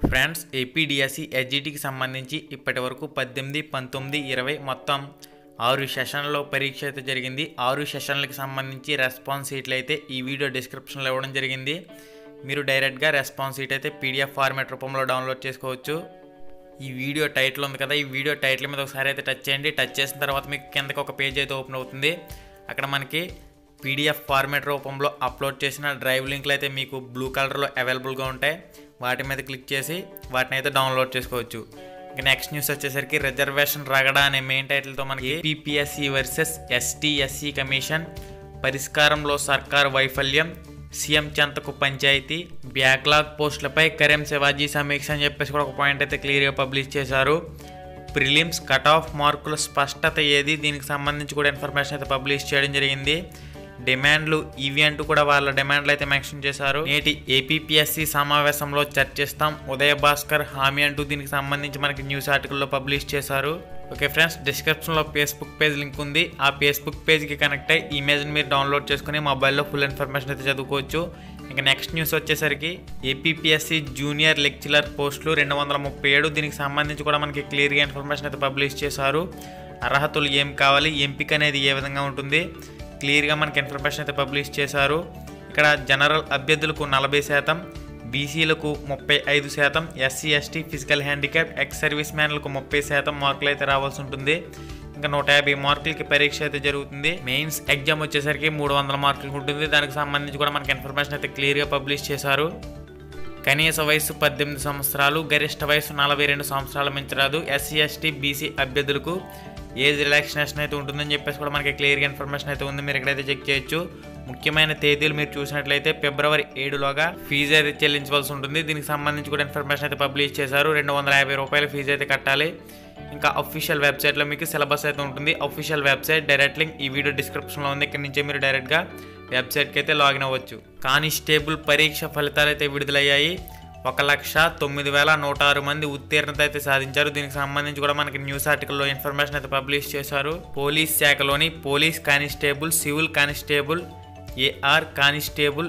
Friends APDSC ఎస్జిటికి సంబంధించి ఇప్పటి వరకు 18, 19, 20 మొత్తం 6 సెషన్లలో పరీక్ష అయితే జరిగింది. 6 సెషన్లకు సంబంధించి రెస్పాన్స్ షీట్లు అయితే ఈ వీడియో డిస్క్రిప్షన్లో ఇవ్వడం జరిగింది. మీరు డైరెక్ట్గా రెస్పాన్స్ షీట్ అయితే పీడిఎఫ్ ఫార్మాట్ రూపంలో డౌన్లోడ్ చేసుకోవచ్చు. ఈ వీడియో టైటిల్ ఉంది కదా, ఈ వీడియో టైటిల్ మీద ఒకసారి అయితే టచ్ చేయండి. టచ్ చేసిన తర్వాత మీకు కిందకి ఒక పేజ్ అయితే ఓపెన్ అవుతుంది. అక్కడ మనకి పీడిఎఫ్ ఫార్మాట్ రూపంలో అప్లోడ్ చేసిన డ్రైవ్ లింక్లు అయితే మీకు బ్లూ కలర్లో అవైలబుల్గా ఉంటాయి. వాటి మీద క్లిక్ చేసి వాటిని అయితే డౌన్లోడ్ చేసుకోవచ్చు. ఇంకా నెక్స్ట్ న్యూస్ వచ్చేసరికి రిజర్వేషన్ రగడా అనే మెయిన్ టైటిల్తో మనకి ఏపీపీఎస్సీ వర్సెస్ ఎస్టీ/ఎస్సీ కమిషన్, పరిష్కారంలో సర్కార్ వైఫల్యం, సీఎం చెంతకు పంచాయతీ, బ్యాక్లాగ్ పోస్టులపై కరీం శివాజీ సమీక్ష అని చెప్పేసి కూడా ఒక పాయింట్ అయితే క్లియర్గా పబ్లిష్ చేశారు. ప్రిలిమ్స్ కట్ ఆఫ్ మార్కుల స్పష్టత ఏది, దీనికి సంబంధించి కూడా ఇన్ఫర్మేషన్ అయితే పబ్లిష్ చేయడం జరిగింది. డిమాండ్లు ఇవి అంటూ కూడా వాళ్ళ డిమాండ్లు అయితే మెన్షన్ చేశారు. నేటి ఏపీపీఎస్సీ సమావేశంలో చర్చిస్తాం, ఉదయ భాస్కర్ హామీ అంటూ దీనికి సంబంధించి మనకి న్యూస్ ఆర్టికల్లో పబ్లిష్ చేశారు. ఓకే ఫ్రెండ్స్, డిస్క్రిప్షన్లో ఫేస్బుక్ పేజ్ లింక్ ఉంది. ఆ ఫేస్బుక్ పేజ్కి కనెక్ట్ అయ్యి ఇమేజ్ని మీరు డౌన్లోడ్ చేసుకుని మొబైల్లో ఫుల్ ఇన్ఫర్మేషన్ అయితే చదువుకోవచ్చు. ఇంకా నెక్స్ట్ న్యూస్ వచ్చేసరికి ఏపీపీఎస్సీ జూనియర్ లెక్చరర్ పోస్టులు 237, దీనికి సంబంధించి కూడా మనకి క్లియర్గా ఇన్ఫర్మేషన్ అయితే పబ్లిష్ చేశారు. అర్హతలు ఏం కావాలి, ఎంపిక అనేది ఏ విధంగా ఉంటుంది, క్లియర్గా మనకి ఇన్ఫర్మేషన్ అయితే పబ్లిష్ చేశారు. ఇక్కడ జనరల్ అభ్యర్థులకు 40%, బీసీలకు 35%, SC ST physical handicap, ex service మ్యాన్లకు 30% మార్కులు అయితే రావాల్సి ఉంటుంది. ఇంకా 150 మార్కులకి పరీక్ష అయితే జరుగుతుంది. మెయిన్స్ ఎగ్జామ్ వచ్చేసరికి 300 మార్కులకి ఉంటుంది. దానికి సంబంధించి కూడా మనకి ఇన్ఫర్మేషన్ అయితే క్లియర్గా పబ్లిష్ చేశారు. కనీస వయసు 18 సంవత్సరాలు, గరిష్ట వయసు 42 సంవత్సరాలు మించరాదు. ఎస్సీ ఎస్టీ బీసీ అభ్యర్థులకు ఏజ్ రిలాక్సేషన్ అయితే ఉంటుందని చెప్పేసి కూడా మనకి క్లియర్గా ఇన్ఫర్మేషన్ అయితే ఉంది. మీరు ఎక్కడైతే చెక్ చేయొచ్చు. ముఖ్యమైన తేదీలు మీరు చూసినట్లయితే ఫిబ్రవరి 7లోగా ఫీజు అయితే చెల్లించవలసి ఉంటుంది. దీనికి సంబంధించి కూడా ఇన్ఫర్మేషన్ అయితే పబ్లిష్ చేశారు. 250 రూపాయల ఫీజు అయితే కట్టాలి. ఇంకా అఫీషియల్ వెబ్సైట్లో మీకు సిలబస్ అయితే ఉంటుంది. అఫీషియల్ వెబ్సైట్ డైరెక్ట్ లింక్ ఈ వీడియో డిస్క్రిప్షన్లో ఉంది. ఇక్కడ నుంచే మీరు డైరెక్ట్గా వెబ్సైట్కి అయితే లాగిన్ అవ్వచ్చు. కానిస్టేబుల్ పరీక్ష ఫలితాలు అయితే విడుదలయ్యాయి. 1,09,106 మంది ఉత్తీర్ణత అయితే సాధించారు. దీనికి సంబంధించి కూడా మనకి న్యూస్ ఆర్టికల్లో ఇన్ఫర్మేషన్ అయితే పబ్లిష్ చేశారు. పోలీస్ శాఖలోని police constable, civil constable, AR constable,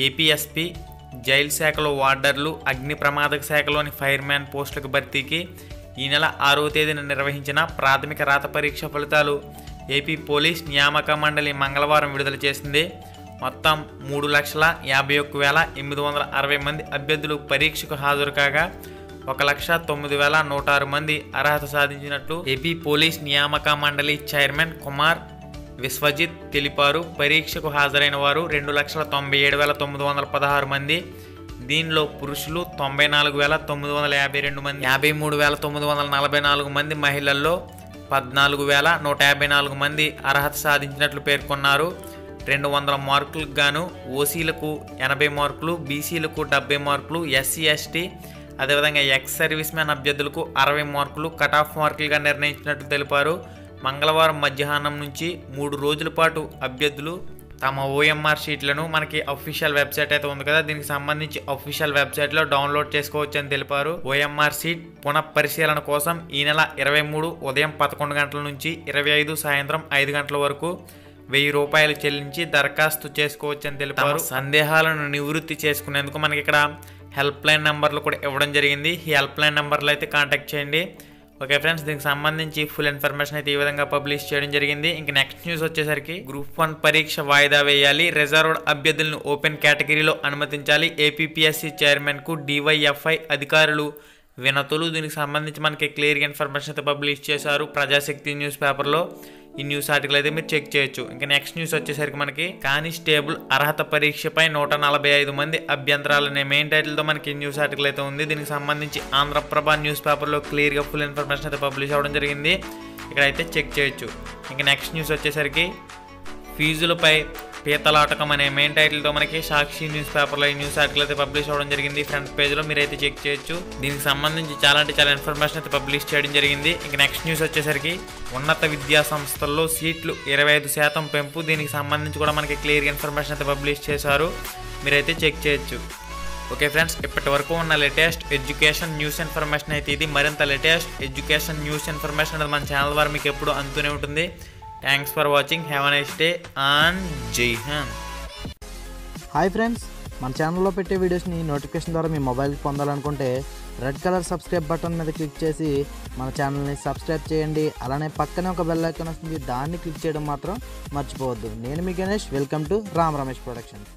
APSP, jail శాఖలో వార్డర్లు, అగ్ని ప్రమాదక శాఖలోని ఫైర్మ్యాన్ పోస్టులకు భర్తీకి ఈ నెల 6వ తేదీన నిర్వహించిన ప్రాథమిక రాత పరీక్ష ఫలితాలు ఏపీ పోలీస్ నియామక మండలి మంగళవారం విడుదల చేసింది. మొత్తం 3,51,860 మంది అభ్యర్థులు పరీక్షకు హాజరు కాగా 1,09,106 మంది అర్హత సాధించినట్లు ఏపీ పోలీస్ నియామక మండలి చైర్మన్ కుమార్ విశ్వజిత్ తెలిపారు. పరీక్షకు హాజరైన వారు 2,97,916 మంది. దీనిలో పురుషులు 94,952 మంది, 53,944 మంది, మహిళల్లో 14,154 మంది అర్హత సాధించినట్లు పేర్కొన్నారు. 200 మార్కులకు గాను ఓసీలకు 80 మార్కులు, బీసీలకు 70 మార్కులు, ఎస్సీ ఎస్టీ అదేవిధంగా ఎక్స్ సర్వీస్ మ్యాన్ అభ్యర్థులకు 60 మార్కులు కట్ ఆఫ్ మార్కులుగా నిర్ణయించినట్లు తెలిపారు. మంగళవారం మధ్యాహ్నం నుంచి 3 రోజుల పాటు అభ్యర్థులు తమ ఓఎంఆర్ షీట్లను మనకి అఫీషియల్ వెబ్సైట్ అయితే ఉంది కదా, దీనికి సంబంధించి అఫీషియల్ వెబ్సైట్లో డౌన్లోడ్ చేసుకోవచ్చు అని తెలిపారు. ఓఎంఆర్ షీట్ పునఃపరిశీలన కోసం ఈ నెల 23 ఉదయం 11 గంటల నుంచి 25 సాయంత్రం 5 గంటల వరకు 1000 రూపాయలు చెల్లించి దరఖాస్తు చేసుకోవచ్చు అని తెలిపారు. సందేహాలను నివృత్తి చేసుకునేందుకు మనకి ఇక్కడ హెల్ప్ లైన్ నెంబర్లు కూడా ఇవ్వడం జరిగింది. ఈ హెల్ప్ లైన్ నెంబర్లో అయితే కాంటాక్ట్ చేయండి. ఓకే ఫ్రెండ్స్, దీనికి సంబంధించి ఫుల్ ఇన్ఫర్మేషన్ అయితే ఈ విధంగా పబ్లిష్ చేయడం జరిగింది. ఇంకా నెక్స్ట్ న్యూస్ వచ్చేసరికి గ్రూప్ 1 పరీక్ష వాయిదా వేయాలి, రిజర్వ్డ్ అభ్యర్థులను ఓపెన్ కేటగిరీలో అనుమతించాలి, ఏపీపీఎస్సీ చైర్మన్కు డివైఎఫ్ఐ అధికారులు వినతులు. దీనికి సంబంధించి మనకి క్లియర్గా ఇన్ఫర్మేషన్ అయితే పబ్లిష్ చేశారు ప్రజాశక్తి న్యూస్ పేపర్లో. ఈ న్యూస్ ఆర్టికల్ అయితే మీరు చెక్ చేయొచ్చు. ఇంకా నెక్స్ట్ న్యూస్ వచ్చేసరికి మనకి కానిస్టేబుల్ అర్హత పరీక్షపై 145 మంది అభ్యంతరాలనే మెయిన్ టైటిల్తో మనకి న్యూస్ ఆర్టికల్ అయితే ఉంది. దీనికి సంబంధించి ఆంధ్రప్రభ న్యూస్ పేపర్లో క్లియర్గా ఫుల్ ఇన్ఫర్మేషన్ అయితే పబ్లిష్ అవ్వడం జరిగింది. ఇక్కడైతే చెక్ చేయొచ్చు. ఇంకా నెక్స్ట్ న్యూస్ వచ్చేసరికి ఫీజులపై పీతలాటకం అనే మెయిన్ టైటిల్తో మనకి సాక్షి న్యూస్ పేపర్లో ఈ న్యూస్ ఆర్టికల్ అయితే పబ్లిష్ అవ్వడం జరిగింది. ఫ్రంట్ పేజ్లో మీరైతే చెక్ చేయొచ్చు. దీనికి సంబంధించి చాలా ఇన్ఫర్మేషన్ అయితే పబ్లిష్ చేయడం జరిగింది. ఇంక నెక్స్ట్ న్యూస్ వచ్చేసరికి ఉన్నత విద్యా సంస్థల్లో సీట్లు 25% పెంపు. దీనికి సంబంధించి కూడా మనకి క్లియర్గా ఇన్ఫర్మేషన్ అయితే పబ్లిష్ చేశారు. మీరైతే చెక్ చేయొచ్చు. ఓకే ఫ్రెండ్స్, ఇప్పటి వరకు ఉన్న లేటెస్ట్ ఎడ్యుకేషన్ న్యూస్ ఇన్ఫర్మేషన్ అయితే ఇది. మరింత లేటెస్ట్ ఎడ్యుకేషన్ న్యూస్ ఇన్ఫర్మేషన్ అనేది మన ఛానల్ ద్వారా మీకు ఎప్పుడు అందుతూనే ఉంటుంది. Thanks for watching. Have a nice day and జై హింద్. హాయ్ ఫ్రెండ్స్, మన ఛానల్లో పెట్టే వీడియోస్ని నోటిఫికేషన్ ద్వారా మీ మొబైల్కి పొందాలనుకుంటే రెడ్ కలర్ సబ్స్క్రైబ్ బటన్ మీద క్లిక్ చేసి మన ఛానల్ని సబ్స్క్రైబ్ చేయండి. అలానే పక్కనే ఒక బెల్ ఐకాన్ వస్తుంది, దాన్ని క్లిక్ చేయడం మాత్రం మర్చిపోవద్దు. నేను మీ Ganesh, welcome to Ram Ramesh productions.